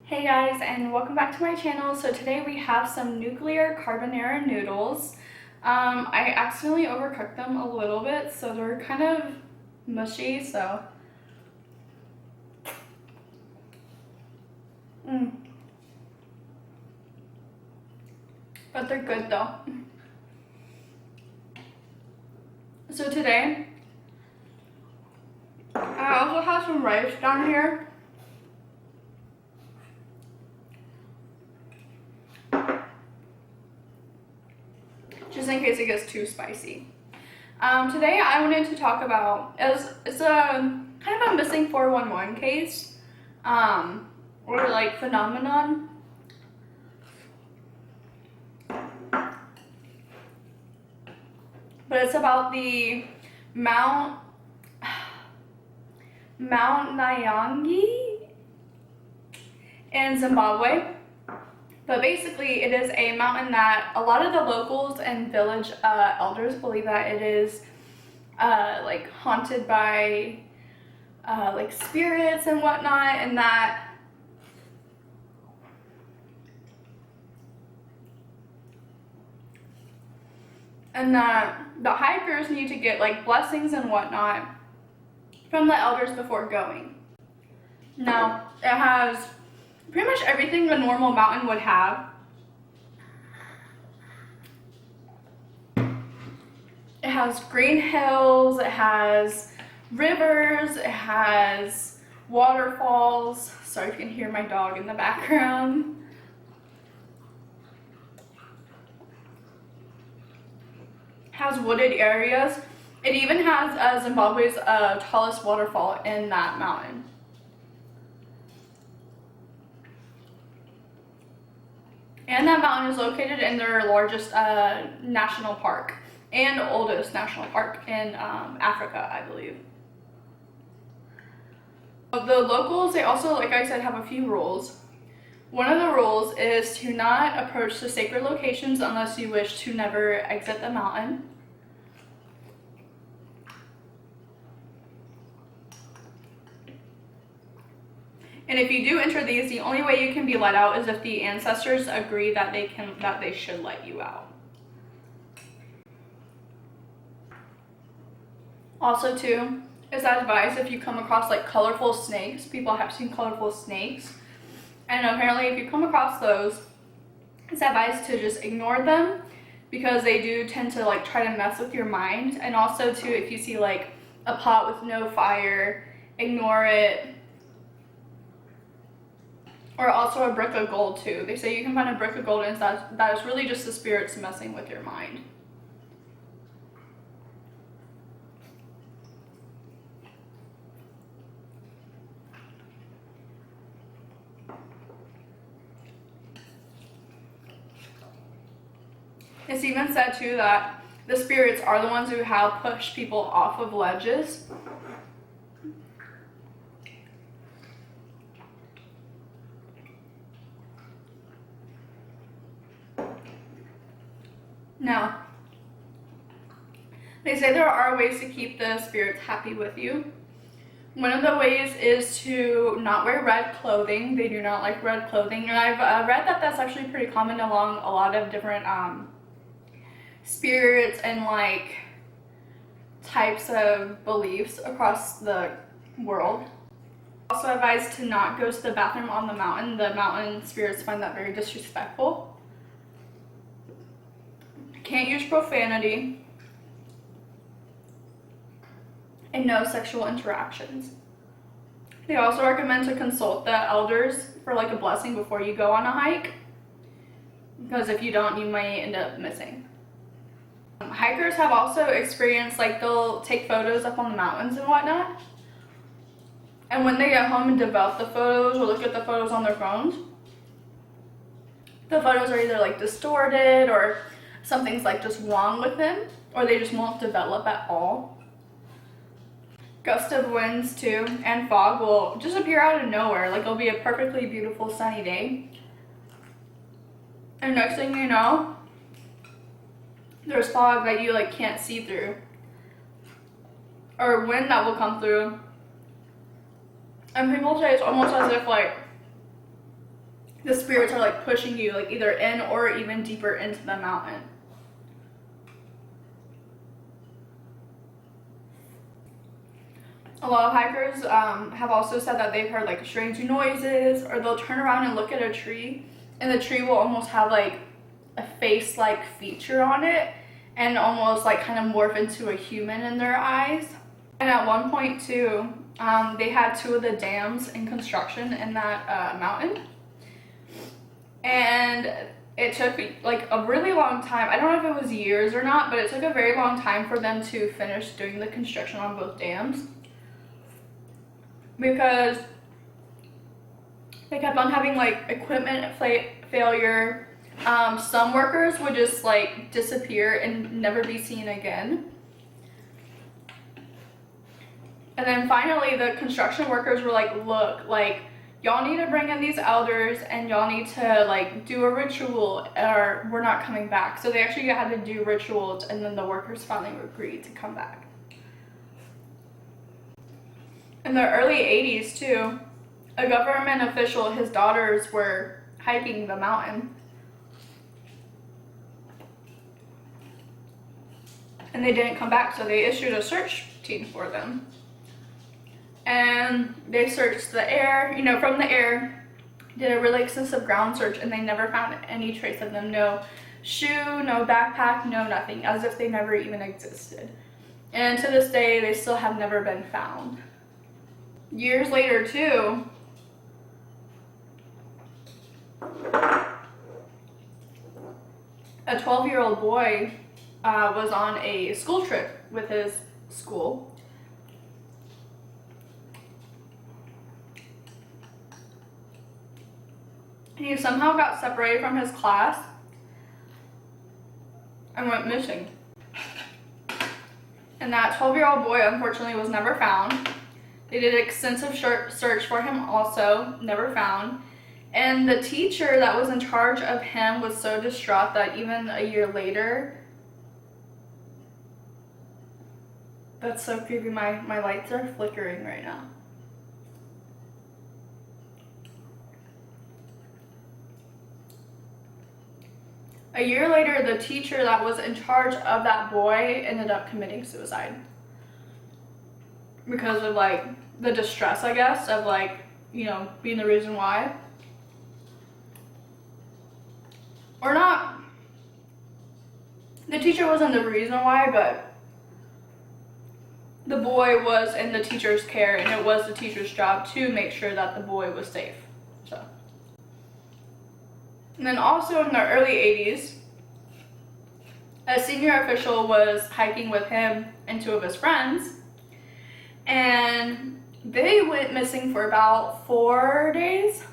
Hey guys, and welcome back to my channel. So today we have some nuclear carbonara noodles. I accidentally overcooked them a little bit, so they're kind of mushy, so but they're good though. So today I also have some rice down here. Just in case it gets too spicy. Today I wanted to talk about, it's a kind of a missing 411 case, or like phenomenon. But it's about the Mount Nyangi in Zimbabwe. But basically, it is a mountain that a lot of the locals and village elders believe that it is like haunted by like spirits and whatnot, and that the hikers need to get like blessings and whatnot from the elders before going. Now, it has pretty much everything a normal mountain would have. It has green hills, it has rivers, it has waterfalls. Sorry if you can hear my dog in the background. It has wooded areas. It even has Zimbabwe's tallest waterfall in that mountain. And that mountain is located in their largest national park and oldest national park in Africa, I believe. The locals, they also, like I said, have a few rules. One of the rules is to not approach the sacred locations unless you wish to never exit the mountain. And if you do enter these, the only way you can be let out is if the ancestors agree that they should let you out. Also too, it's advised if you come across like colorful snakes. People have seen colorful snakes. And apparently if you come across those, it's advised to just ignore them because they do tend to like try to mess with your mind. And also too, if you see like a pot with no fire, ignore it. Or also a brick of gold too. They say you can find a brick of gold and that is really just the spirits messing with your mind. It's even said too that the spirits are the ones who have pushed people off of ledges. Now, they say there are ways to keep the spirits happy with you. One of the ways is to not wear red clothing. They do not like red clothing. And I've read that that's actually pretty common along a lot of different spirits and like types of beliefs across the world. Also advised to not go to the bathroom on the mountain. The mountain spirits find that very disrespectful. Can't use profanity, and no sexual interactions. They also recommend to consult the elders for like a blessing before you go on a hike, because if you don't, you might end up missing. Hikers have also experienced like they'll take photos up on the mountains and whatnot, and when they get home and develop the photos or look at the photos on their phones, the photos are either like distorted or something's like just wrong with them, or they just won't develop at all. Gusts of winds too and fog will just appear out of nowhere. Like it'll be a perfectly beautiful sunny day, and next thing you know, there's fog that you like can't see through, or wind that will come through. And people say it's almost as if like the spirits are like pushing you like either in or even deeper into the mountain. A lot of hikers have also said that they've heard like strange noises, or they'll turn around and look at a tree and the tree will almost have like a face-like feature on it and almost like kind of morph into a human in their eyes. And at one point too, they had 2 of the dams in construction in that mountain, and it took like a really long time. I don't know if it was years or not, but it took a very long time for them to finish doing the construction on both dams, because they kept on having like equipment failure. Some workers would just like disappear and never be seen again. And then finally the construction workers were like, look, like y'all need to bring in these elders and y'all need to like do a ritual or we're not coming back. So they actually had to do rituals, and then the workers finally agreed to come back. In the early 80s too, a government official, his daughters were hiking the mountain, and they didn't come back, so they issued a search team for them. And they searched the air, you know, from the air, did a really extensive ground search, and they never found any trace of them. No shoe, no backpack, no nothing, as if they never even existed. And to this day, they still have never been found. Years later too, a 12-year-old boy was on a school trip with his school. He somehow got separated from his class and went missing. And that 12-year-old boy unfortunately was never found. They did an extensive search for him also, never found. And the teacher that was in charge of him was so distraught that even a year later, that's so creepy, my lights are flickering right now. A year later, the teacher that was in charge of that boy ended up committing suicide because of like the distress, I guess, of like, you know, being the reason why. Or not, the teacher wasn't the reason why, but the boy was in the teacher's care, and it was the teacher's job to make sure that the boy was safe. So. And then also in the early 80s, a senior official was hiking with him and 2 of his friends, and they went missing for about 4 days.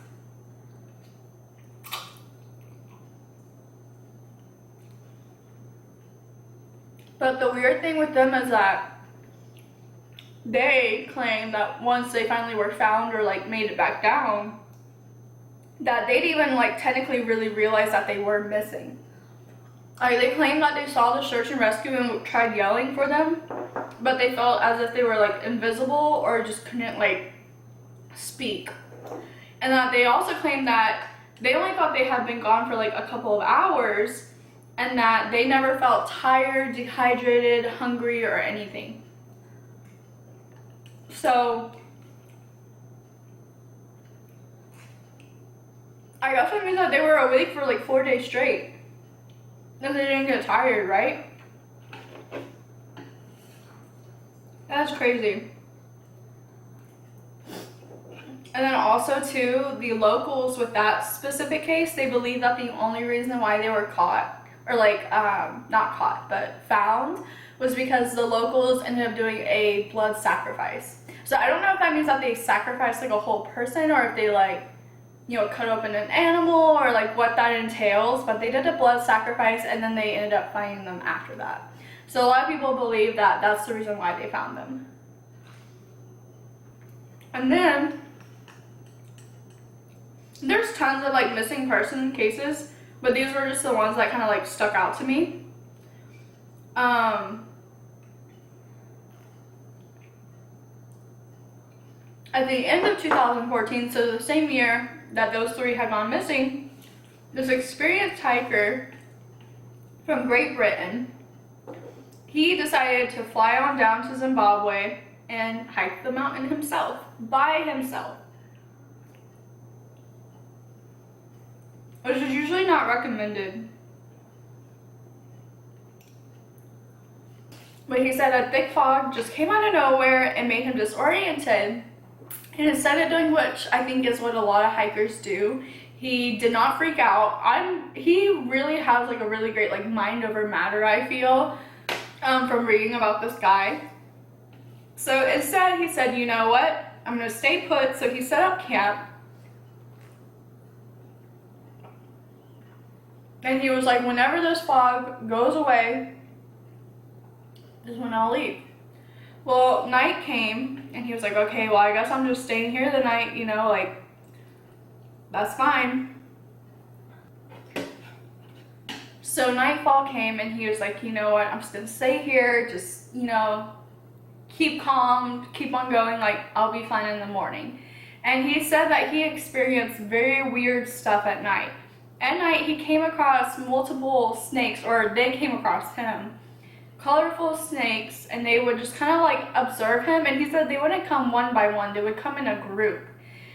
But the weird thing with them is that they claim that once they finally were found or like made it back down, that they'd even like technically really realize that they were missing. Like they claimed that they saw the search and rescue and tried yelling for them, but they felt as if they were like invisible or just couldn't like speak. And that they also claimed that they only thought they had been gone for like a couple of hours, and that they never felt tired, dehydrated, hungry, or anything. So I guess that means that they were awake for like 4 days straight. And they didn't get tired, right? That's crazy. And then also too, the locals with that specific case, they believe that the only reason why they were caught, or like, not caught, but found, was because the locals ended up doing a blood sacrifice. So I don't know if that means that they sacrificed like a whole person, or if they like, you know, cut open an animal, or like what that entails, but they did a blood sacrifice and then they ended up finding them after that. So a lot of people believe that that's the reason why they found them. And then there's tons of like missing person cases, but these were just the ones that kind of like stuck out to me. At the end of 2014, so the same year that those three had gone missing, this experienced hiker from Great Britain, he decided to fly on down to Zimbabwe and hike the mountain himself, by himself. Which is usually not recommended. But he said a thick fog just came out of nowhere and made him disoriented. And instead of doing, which I think is what a lot of hikers do, he did not freak out. He really has like a really great like mind over matter, I feel, from reading about this guy. So instead he said, you know what, I'm gonna stay put. So he set up camp. And he was like, whenever this fog goes away is when I'll leave. Well, night came and he was like, okay, well, I guess I'm just staying here the night, you know, like, that's fine. So nightfall came and he was like, you know what, I'm just gonna stay here, just, you know, keep calm, keep on going, like, I'll be fine in the morning. And he said that he experienced very weird stuff at night. At night, he came across multiple snakes, or they came across him, colorful snakes, and they would just kind of like observe him. And he said they wouldn't come one by one, they would come in a group.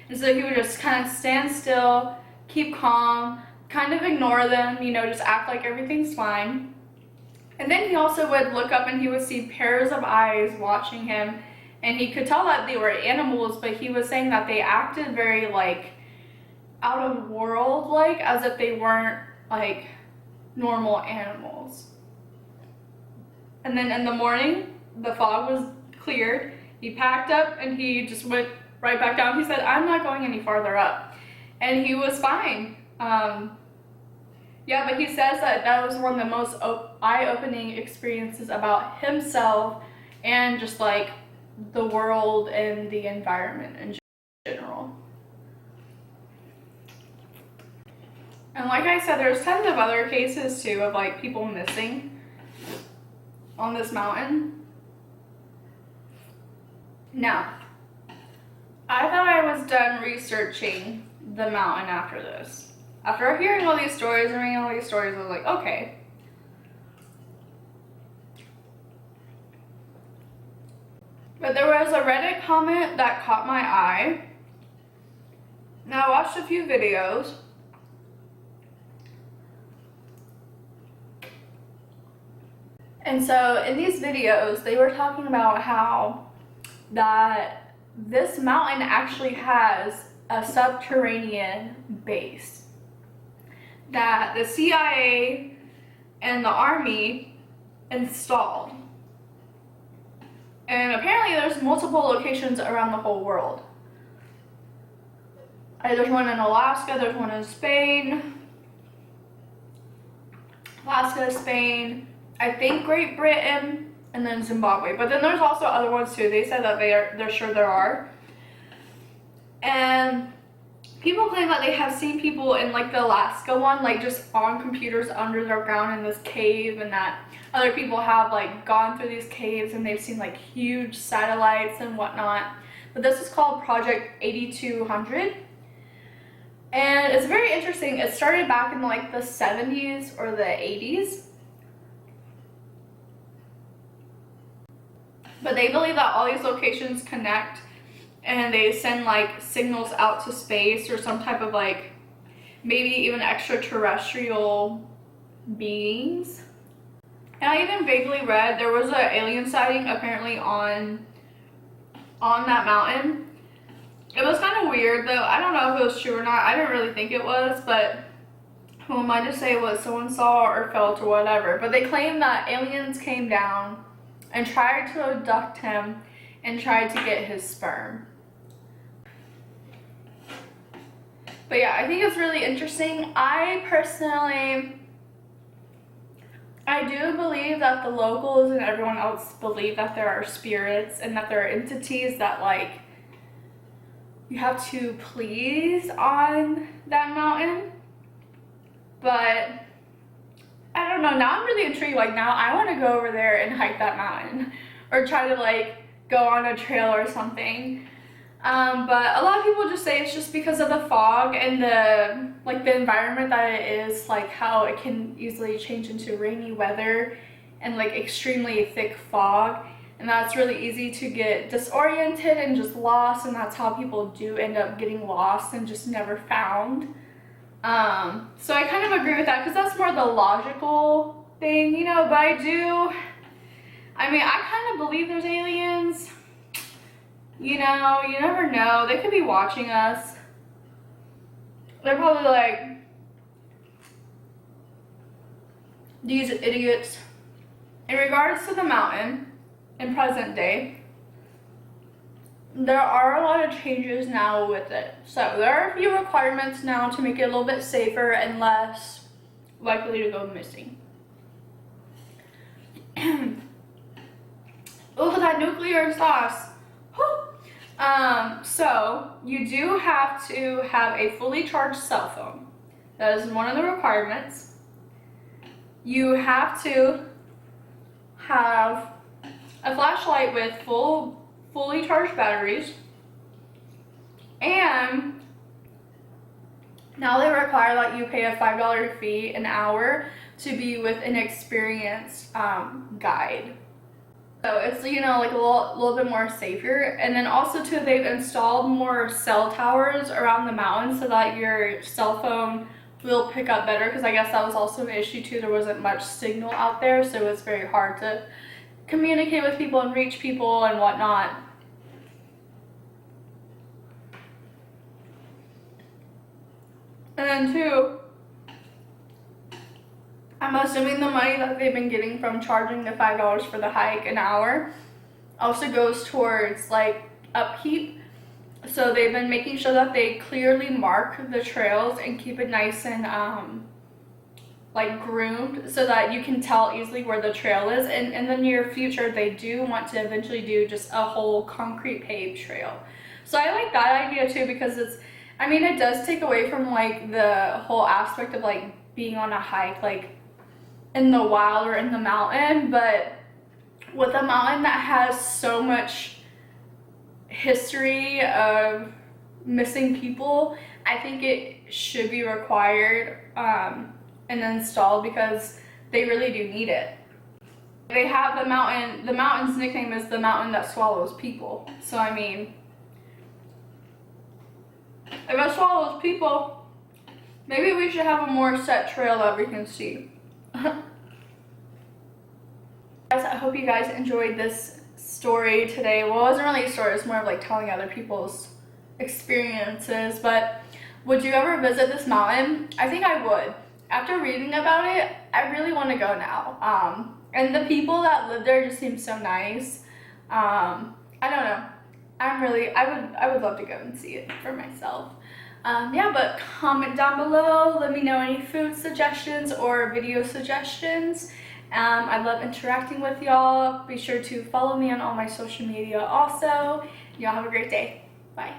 And so he would just kind of stand still, keep calm, kind of ignore them, you know, just act like everything's fine. And then he also would look up and he would see pairs of eyes watching him, and he could tell that they were animals, but he was saying that they acted very like out of the world, like as if they weren't like normal animals. And then in the morning, the fog was cleared. He packed up and he just went right back down. He said, I'm not going any farther up. And he was fine. Yeah, but he says that that was one of the most eye-opening experiences about himself and just like the world and the environment in general. And like I said, there's tons of other cases too of like people missing on this mountain. Now, I thought I was done researching the mountain after this. After hearing all these stories and reading all these stories, I was like, okay. But there was a Reddit comment that caught my eye. Now, I watched a few videos. And so in these videos, they were talking about how that this mountain actually has a subterranean base that the CIA and the Army installed. And apparently there's multiple locations around the whole world. There's one in Alaska, there's one in Spain. Alaska, Spain, I think Great Britain, and then Zimbabwe. But then there's also other ones too. They said that they're sure there are. And people claim that they have seen people in like the Alaska one, like just on computers under the ground in this cave, and that other people have like gone through these caves and they've seen like huge satellites and whatnot. But this is called Project 8200. And it's very interesting. It started back in like the 70s or the 80s. But they believe that all these locations connect and they send like signals out to space or some type of like maybe even extraterrestrial beings. And I even vaguely read there was an alien sighting apparently on that mountain. It was kind of weird though. I don't know if it was true or not. I didn't really think it was, but who am I to say what someone saw or felt or whatever. But they claim that aliens came down and tried to abduct him and tried to get his sperm. But yeah, I think it's really interesting. I do believe that the locals and everyone else believe that there are spirits and that there are entities that like you have to please on that mountain. But I don't know, now I'm really intrigued. Like now I want to go over there and hike that mountain or try to like go on a trail or something. But a lot of people just say it's just because of the fog and the environment that it is, like how it can easily change into rainy weather and like extremely thick fog, and that's really easy to get disoriented and just lost, and that's how people do end up getting lost and just never found. So I kind of agree with that because that's more the logical thing, you know, but I kind of believe there's aliens. You know, you never know. They could be watching us. They're probably like, these idiots. In regards to the mountain, in present day, there are a lot of changes now with it. So there are a few requirements now to make it a little bit safer and less likely to go missing. Oh, that nuclear sauce. Whew. So you do have to have a fully charged cell phone. That is one of the requirements. You have to have a flashlight with fully charged batteries. And now they require that you pay a $5 fee an hour to be with an experienced guide. So it's, you know, like a little bit more safer. And then also too, they've installed more cell towers around the mountain so that your cell phone will pick up better, because I guess that was also an issue too. There wasn't much signal out there, so it's very hard to communicate with people and reach people and whatnot. And then too, I'm assuming the money that they've been getting from charging the $5 for the hike an hour also goes towards like upkeep. So they've been making sure that they clearly mark the trails and keep it nice and like groomed so that you can tell easily where the trail is. And in the near future, they do want to eventually do just a whole concrete paved trail. So I like that idea too, because it does take away from like the whole aspect of like being on a hike, like in the wild or in the mountain. But with a mountain that has so much history of missing people, I think it should be required and installed, because they really do need it. They have the mountain's nickname is the mountain that swallows people. So I mean, if it swallows people, maybe we should have a more set trail that we can see. Guys, I hope you guys enjoyed this story today. Well, it wasn't really a story, it's more of like telling other people's experiences. But would you ever visit this mountain? I think I would. After reading about it, I really want to go now. And the people that live there just seem so nice. I don't know. I would love to go and see it for myself. Yeah, but comment down below, let me know any food suggestions or video suggestions. I love interacting with y'all. Be sure to follow me on all my social media also. Y'all have a great day. Bye.